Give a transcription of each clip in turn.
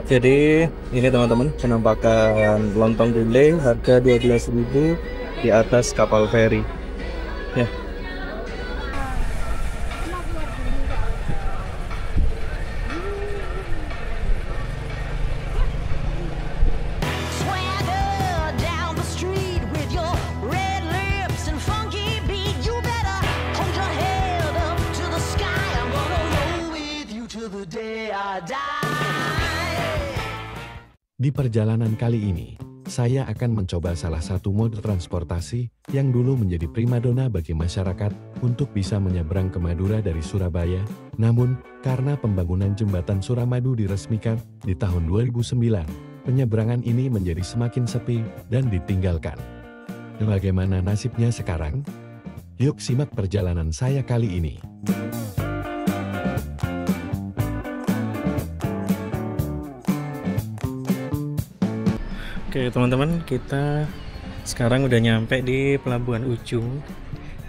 Jadi ini teman-teman penampakan lontong gulai harga 12.000 di atas kapal feri. Ya. Swagger down the street with your red lips and funky beat. You better hold your head up to the sky. I'm gonna roll with you till the day I die. Di perjalanan kali ini, saya akan mencoba salah satu mode transportasi yang dulu menjadi primadona bagi masyarakat untuk bisa menyeberang ke Madura dari Surabaya. Namun, karena pembangunan jembatan Suramadu diresmikan di tahun 2009, penyeberangan ini menjadi semakin sepi dan ditinggalkan. Bagaimana nasibnya sekarang? Yuk simak perjalanan saya kali ini. Oke teman-teman, kita sekarang udah nyampe di Pelabuhan Ujung,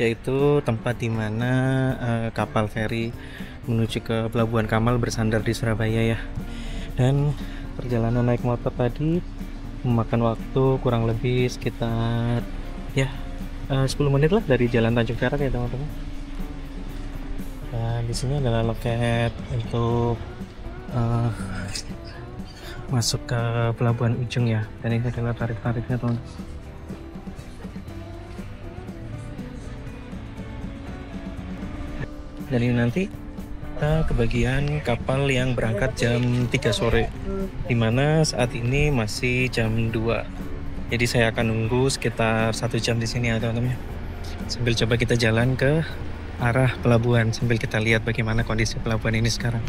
yaitu tempat dimana kapal feri menuju ke Pelabuhan Kamal bersandar di Surabaya ya. Dan perjalanan naik motor tadi memakan waktu kurang lebih sekitar ya 10 menit lah dari Jalan Tanjung Perak ya teman-teman. Dan di sini adalah loket untuk masuk ke Pelabuhan Ujung ya, dan ini adalah tarif-tarifnya teman. Dan ini nanti kita ke bagian kapal yang berangkat jam 3 sore, dimana saat ini masih jam 2. Jadi saya akan nunggu sekitar 1 jam di sini ya teman-teman, sambil coba kita jalan ke arah pelabuhan sambil kita lihat bagaimana kondisi pelabuhan ini sekarang.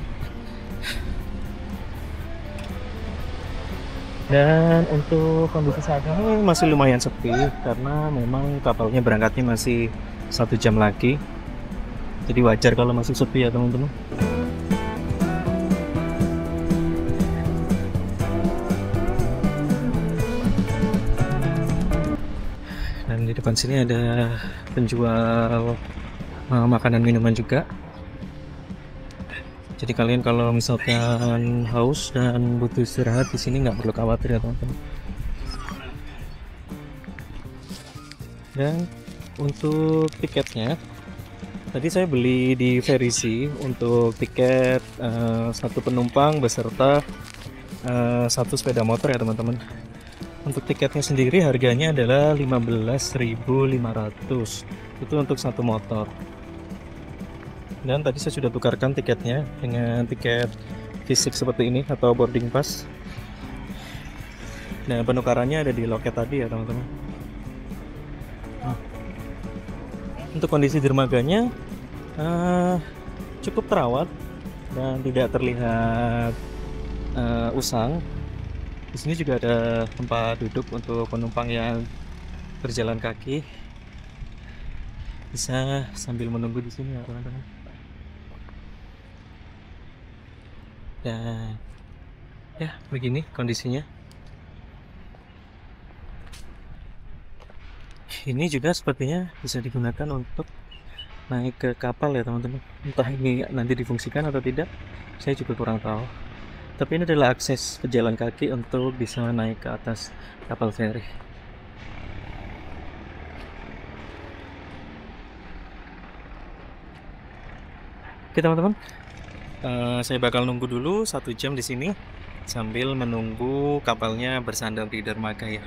Dan untuk kondisi saat ini masih lumayan sepi karena memang kapalnya berangkatnya masih 1 jam lagi. Jadi wajar kalau masih sepi ya teman-teman. Dan di depan sini ada penjual makanan minuman juga. Jadi kalian kalau misalkan haus dan butuh istirahat di sini nggak perlu khawatir ya teman-teman. Dan untuk tiketnya, tadi saya beli di Verisi untuk tiket satu penumpang beserta satu sepeda motor ya teman-teman. Untuk tiketnya sendiri harganya adalah 15.500. Itu untuk satu motor. Dan tadi saya sudah tukarkan tiketnya dengan tiket fisik seperti ini atau boarding pass. Dan penukarannya ada di loket tadi ya teman-teman. Untuk kondisi dermaganya cukup terawat dan tidak terlihat usang. Di sini juga ada tempat duduk untuk penumpang yang berjalan kaki. Bisa sambil menunggu di sini ya teman-teman. Dan ya begini kondisinya. Ini juga sepertinya bisa digunakan untuk naik ke kapal ya teman-teman. Entah ini nanti difungsikan atau tidak, saya juga kurang tahu. Tapi ini adalah akses pejalan kaki untuk bisa naik ke atas kapal feri. Oke teman-teman, saya bakal nunggu dulu 1 jam di sini sambil menunggu kapalnya bersandar di dermaga ya.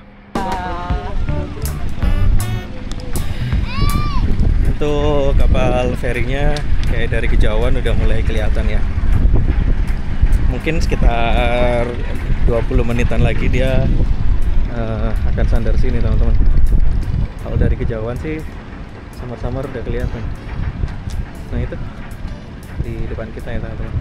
Untuk kapal ferinya kayak dari kejauhan udah mulai kelihatan ya. Mungkin sekitar 20 menitan lagi dia akan sandar sini teman-teman. Kalau dari kejauhan sih samar-samar udah kelihatan. Nah itu di depan kita ya teman-teman.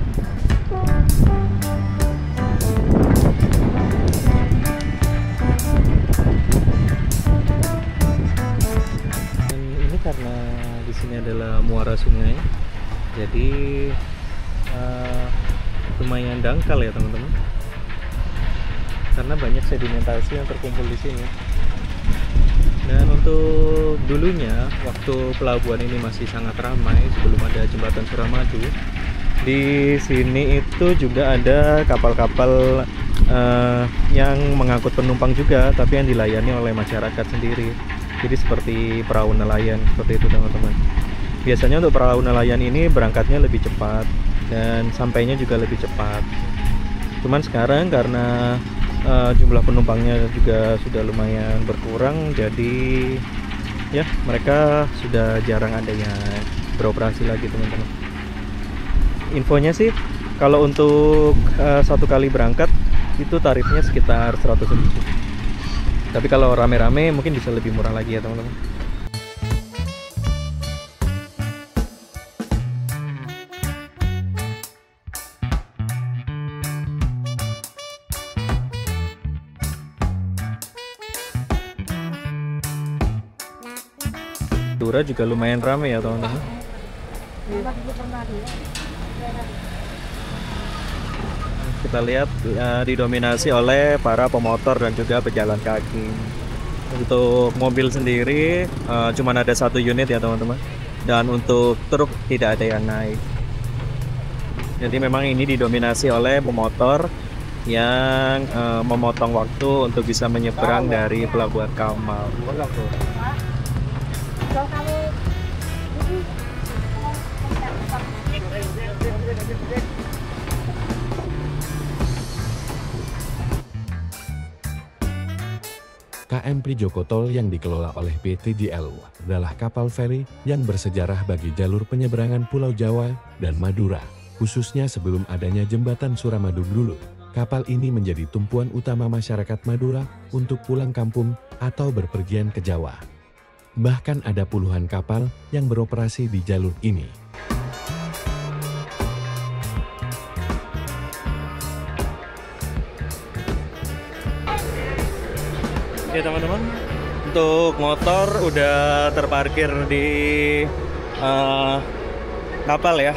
Dan ini karena di sini adalah muara sungai, jadi lumayan dangkal ya teman-teman, karena banyak sedimentasi yang terkumpul di sini. Dan untuk dulunya waktu pelabuhan ini masih sangat ramai sebelum ada jembatan Suramadu, Di sini itu juga ada kapal-kapal yang mengangkut penumpang juga, tapi yang dilayani oleh masyarakat sendiri. Jadi seperti perahu nelayan seperti itu teman-teman. Biasanya untuk perahu nelayan ini berangkatnya lebih cepat dan sampainya juga lebih cepat. Cuman sekarang karena jumlah penumpangnya juga sudah lumayan berkurang, jadi ya mereka sudah jarang ada yang beroperasi lagi teman-teman. Infonya sih kalau untuk satu kali berangkat itu tarifnya sekitar 100.000. Tapi kalau rame-rame mungkin bisa lebih murah lagi ya teman-teman. Madura juga lumayan rame ya teman-teman. Kita lihat didominasi oleh para pemotor dan juga pejalan kaki. Untuk mobil sendiri cuma ada 1 unit ya teman-teman. Dan untuk truk tidak ada yang naik. Jadi memang ini didominasi oleh pemotor yang memotong waktu untuk bisa menyeberang dari Pelabuhan Kamal. KM Prijokotol yang dikelola oleh PT DL adalah kapal feri yang bersejarah bagi jalur penyeberangan Pulau Jawa dan Madura, khususnya sebelum adanya jembatan Suramadu dulu. Kapal ini menjadi tumpuan utama masyarakat Madura untuk pulang kampung atau berpergian ke Jawa. Bahkan ada puluhan kapal yang beroperasi di jalur ini. Oke teman-teman, untuk motor udah terparkir di kapal ya.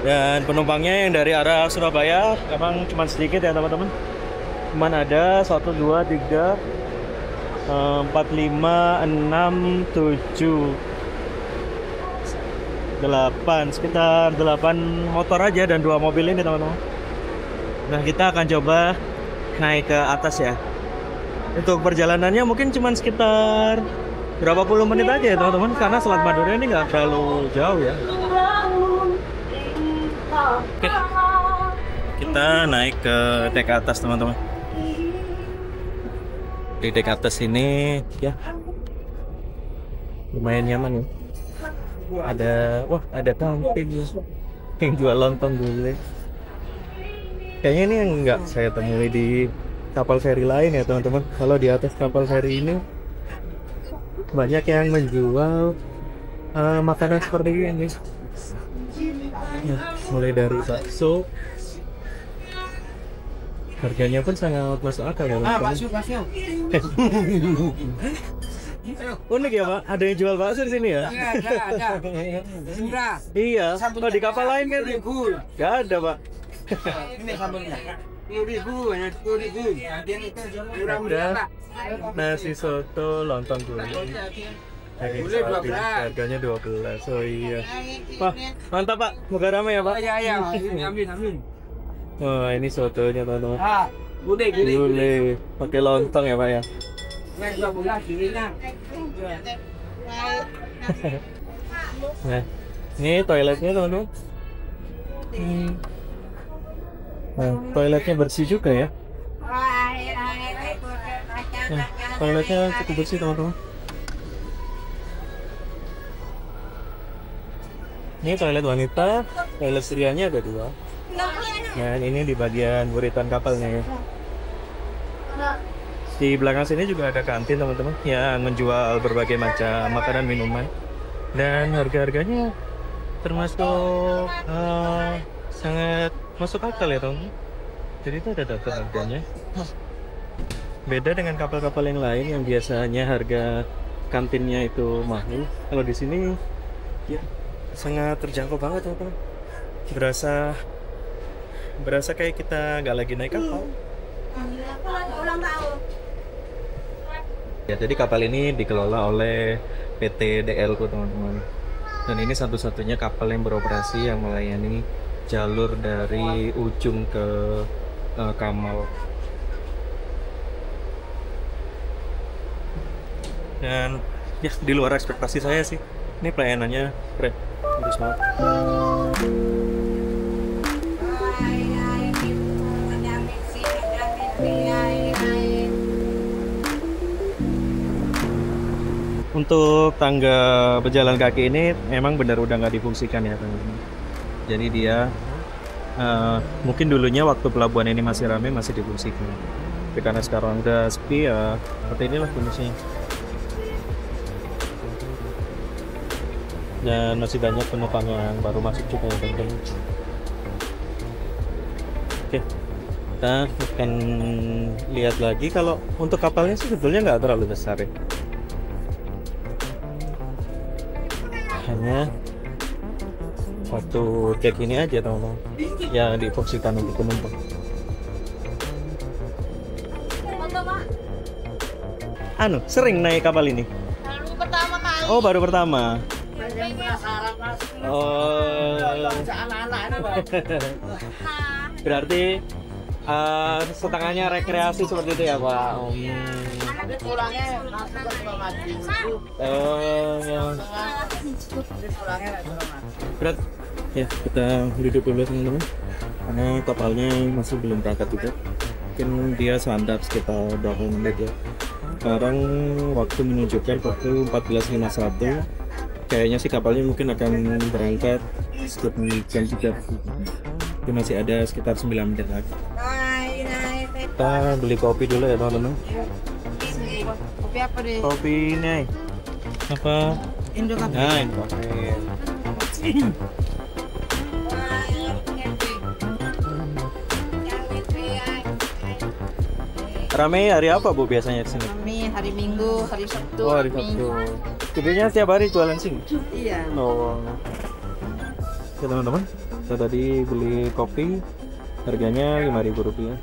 Dan penumpangnya yang dari arah Surabaya emang cuma sedikit ya teman-teman. Cuman ada 1, 2, 3, 4, 5, 6, 7, 8, sekitar 8 motor aja dan 2 mobil ini teman-teman. Nah kita akan coba naik ke atas ya. Untuk perjalanannya mungkin cuma sekitar berapa puluh menit aja ya teman-teman, karena Selat Madura ini nggak terlalu jauh ya. Oke, kita naik ke dek atas teman-teman. Di dek atas ini ya lumayan nyaman ya. Ada kantin yang jual lontong gulai. Kayaknya ini yang nggak saya temui di kapal feri lain ya teman-teman. Kalau di atas kapal feri ini banyak yang menjual makanan seperti ini ya, mulai dari bakso. Harganya pun sangat masuk akal ya teman-teman. Unik ya Pak, ada yang jual bakso di sini ya? Iya, ada. Murah. Iya, kalau di kapal lain kan nggak ada Pak. Ini sambelnya. 10.000, hanya 10.000. Ada nasi soto lontong gulai. Gulai 12. Harganya 12. Oh iya. Wah, mantap Pak. Moga ramai ya Pak. Iya. Amin. Wah, ini sotonya teman-teman. Gulai. Gulai pakai lontong ya Pak ya. Yang 12 gulainya. Nah, ini toiletnya teman-teman. Nah, toiletnya bersih juga ya. Nah, toiletnya cukup bersih teman-teman. Ini toilet wanita, toilet prianya ada 2. Dan ini di bagian buritan kapalnya ya. Di belakang sini juga ada kantin teman-teman yang menjual berbagai macam makanan minuman. Dan harga-harganya termasuk sangat masuk akal ya teman-teman. Jadi itu ada data harganya. Beda dengan kapal-kapal yang lain yang biasanya harga kantinnya itu mahal. Kalau di sini ya sangat terjangkau banget teman-teman. Berasa kayak kita nggak lagi naik kapal. Ya, jadi kapal ini dikelola oleh PT DL teman-teman. Dan ini satu-satunya kapal yang beroperasi yang melayani jalur dari ujung ke Kamal. Dan ya di luar ekspektasi saya sih. Ini pelayanannya keren, bagus banget. Untuk tangga berjalan kaki ini memang benar udah nggak difungsikan ya teman-teman. Jadi dia mungkin dulunya waktu pelabuhan ini masih ramai masih difungsikan. Tapi karena sekarang udah sepi ya seperti inilah kondisinya. Dan masih banyak penumpang yang baru masuk juga ya teman-teman. Oke, kita akan lihat lagi. Kalau untuk kapalnya sih sebetulnya nggak terlalu besar ya. Hanya satu deck ini aja teman-teman yang difungsikan untuk penumpang. Anu, sering naik kapal ini? Baru pertama kali. Oh, baru pertama. Penasaran mas. Oh, Anak-anak ini Pak. berarti setengahnya rekreasi seperti itu ya Pak? Ini pulangnya langsung ke Suramadu. Ya. Ini pulangnya ke Suramadu. Berat. Ya, kita duduk dulu teman-teman. Karena kapalnya masih belum berangkat juga. Mungkin dia sandar sekitar 20 menit ya. Sekarang waktu menunjukkan pukul 14.51. Kayaknya sih kapalnya mungkin akan berangkat sekitar jam 3. Itu masih ada sekitar 9 menit lagi. Kita beli kopi dulu ya teman-teman. Kopi apa deh? Kopi ini apa? Indo kopi. Nah, ini kopi. Ramai hari apa Bu biasanya di sini? Kami hari Minggu, hari Sabtu. Oh, hari Sabtu. Gedenya setiap hari jualan sini? Iya. Oh. Ya teman-teman, kita tadi beli kopi, harganya Rp5.000.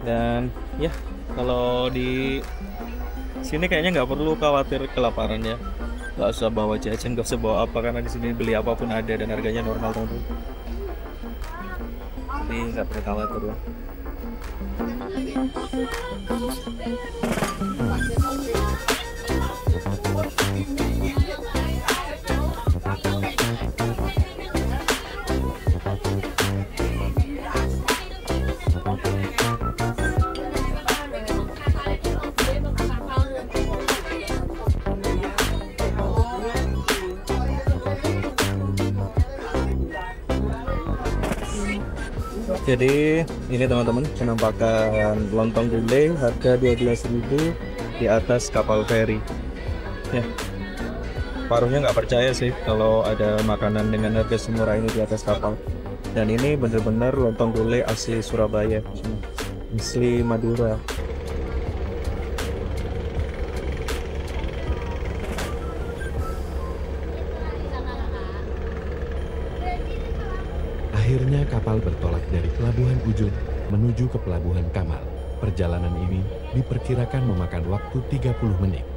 Dan ya, kalau di sini kayaknya nggak perlu khawatir kelaparan ya. Nggak usah bawa jajan, nggak usah bawa apa, karena di sini beli apapun ada dan harganya normal teman-teman. Jadi nggak perlu khawatir ya. Jadi ini teman-teman penampakan lontong gulai harga 12.000 di atas kapal feri. Ya, paruhnya nggak percaya sih kalau ada makanan dengan harga semurah ini di atas kapal. Dan ini bener-bener lontong gulai asli Surabaya, asli Madura. Akhirnya kapal bertolak dari Pelabuhan Ujung menuju ke Pelabuhan Kamal. Perjalanan ini diperkirakan memakan waktu 30 menit.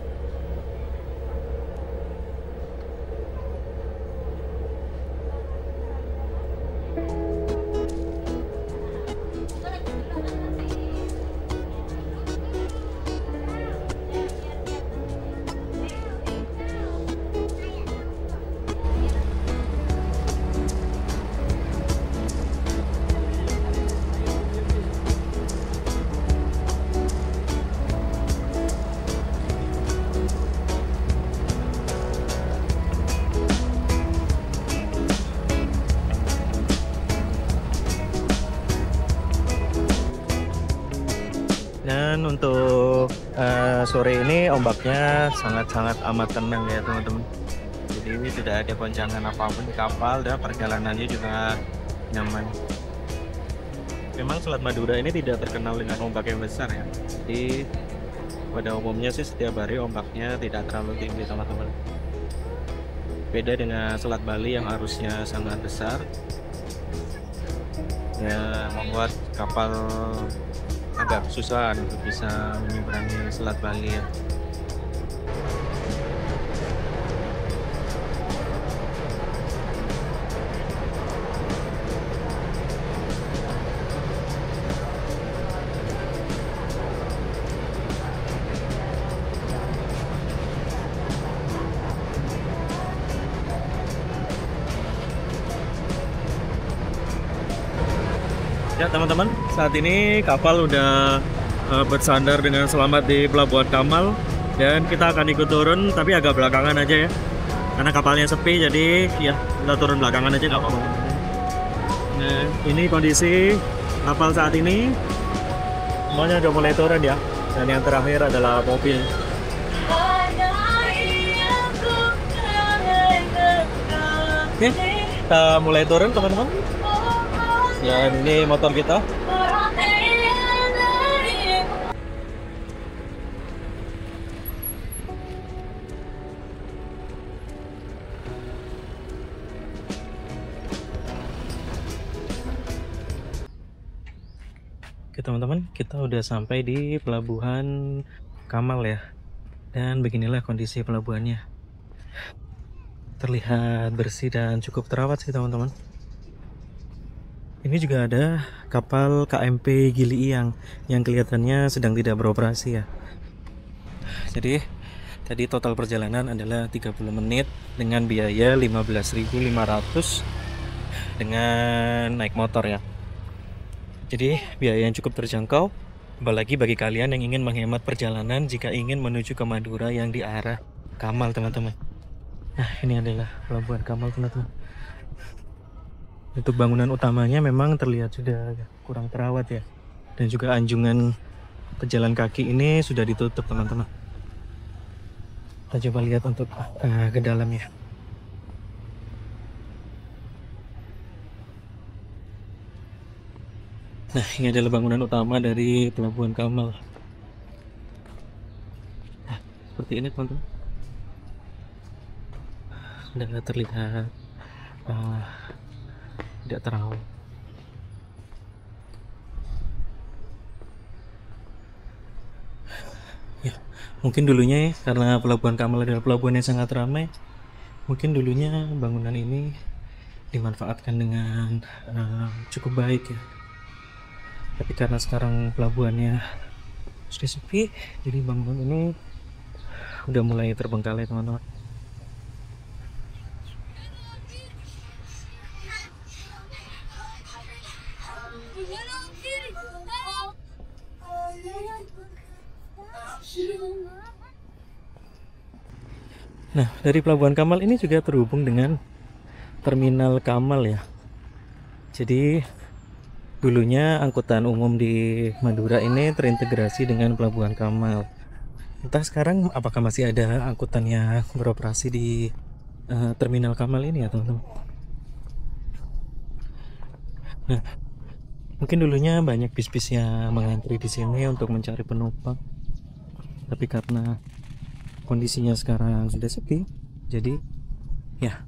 Dan untuk sore ini ombaknya sangat-sangat amat tenang ya teman-teman. Jadi ini tidak ada goncangan apapun di kapal dan perjalanannya juga nyaman. Memang Selat Madura ini tidak terkenal dengan ombak yang besar ya. Jadi pada umumnya sih setiap hari ombaknya tidak terlalu tinggi teman-teman. Beda dengan Selat Bali yang arusnya sangat besar. Ya membuat kapal agak susah untuk bisa menyeberangi Selat Bali ya. Ya teman-teman, saat ini kapal udah bersandar dengan selamat di Pelabuhan Kamal dan kita akan ikut turun tapi agak belakangan aja ya. Karena kapalnya sepi jadi ya kita turun belakangan aja nggak apa-apa. Nah, ini kondisi kapal saat ini. Semuanya udah mulai turun ya. Dan yang terakhir adalah mobil. Oke, kita mulai turun teman-teman. Dan ini motor kita. Oke teman-teman, kita udah sampai di Pelabuhan Kamal ya. Dan beginilah kondisi pelabuhannya. Terlihat bersih dan cukup terawat sih teman-teman. Ini juga ada kapal KMP Gili Iyang yang kelihatannya sedang tidak beroperasi ya. Jadi tadi total perjalanan adalah 30 menit dengan biaya 15.500 dengan naik motor ya. Jadi biaya yang cukup terjangkau, apalagi bagi kalian yang ingin menghemat perjalanan jika ingin menuju ke Madura yang di arah Kamal teman-teman. Nah ini adalah Pelabuhan Kamal teman-teman. Untuk bangunan utamanya memang terlihat sudah kurang terawat ya. Dan juga anjungan pejalan kaki ini sudah ditutup teman-teman. Kita coba lihat untuk ke dalamnya. Nah ini adalah bangunan utama dari Pelabuhan Kamal. Nah, seperti ini teman-teman. Sudah terlihat tidak terawat. Ya, mungkin dulunya ya, karena Pelabuhan Kamal adalah pelabuhan yang sangat ramai, mungkin dulunya bangunan ini dimanfaatkan dengan cukup baik ya. Tapi karena sekarang pelabuhannya sudah sepi, jadi bangunan ini udah mulai terbengkalai teman-teman. Nah, dari Pelabuhan Kamal ini juga terhubung dengan Terminal Kamal ya. Jadi dulunya angkutan umum di Madura ini terintegrasi dengan Pelabuhan Kamal. Entah sekarang apakah masih ada angkutan yang beroperasi di Terminal Kamal ini ya teman-teman. Nah, mungkin dulunya banyak bis-bis yang mengantri di sini untuk mencari penumpang. Tapi karena kondisinya sekarang sudah sepi, jadi ya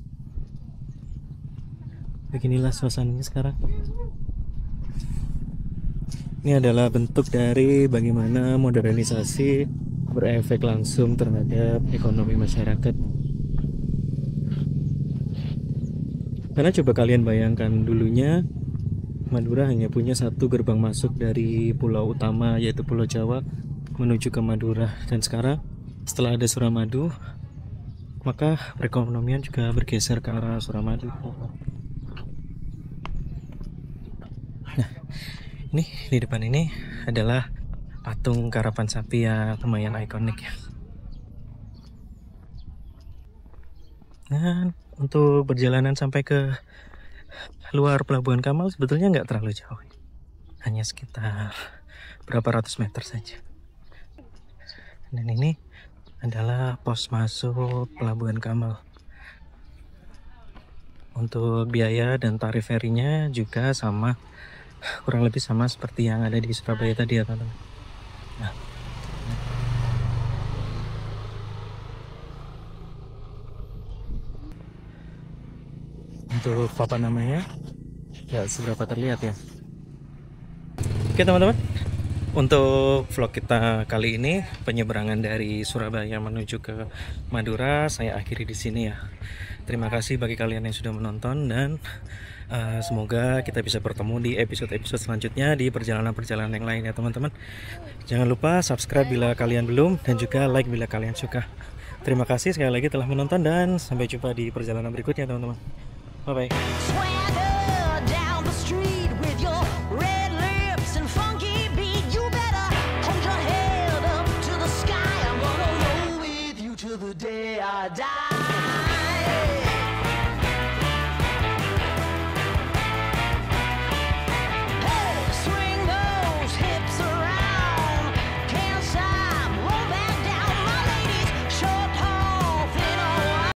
beginilah suasananya sekarang. Ini adalah bentuk dari bagaimana modernisasi berefek langsung terhadap ekonomi masyarakat. Karena coba kalian bayangkan, dulunya Madura hanya punya satu gerbang masuk dari pulau utama yaitu Pulau Jawa menuju ke Madura, dan sekarang setelah ada Suramadu maka perekonomian juga bergeser ke arah Suramadu. Nah, ini di depan ini adalah patung karapan sapi yang lumayan ikonik ya. Dan untuk perjalanan sampai ke luar Pelabuhan Kamal sebetulnya nggak terlalu jauh, hanya sekitar berapa ratus meter saja. Dan ini adalah pos masuk Pelabuhan Kamal. Untuk biaya dan tarif ferinya juga sama, kurang lebih sama seperti yang ada di Surabaya tadi ya teman-teman. Nah, untuk papan namanya ya seberapa terlihat ya. Oke teman-teman, untuk vlog kita kali ini penyeberangan dari Surabaya menuju ke Madura saya akhiri di sini ya. Terima kasih bagi kalian yang sudah menonton, dan semoga kita bisa bertemu di episode-episode selanjutnya di perjalanan-perjalanan yang lain ya teman-teman. Jangan lupa subscribe bila kalian belum, dan juga like bila kalian suka. Terima kasih sekali lagi telah menonton, dan sampai jumpa di perjalanan berikutnya teman-teman. Bye bye. Swagger down the street with your red die.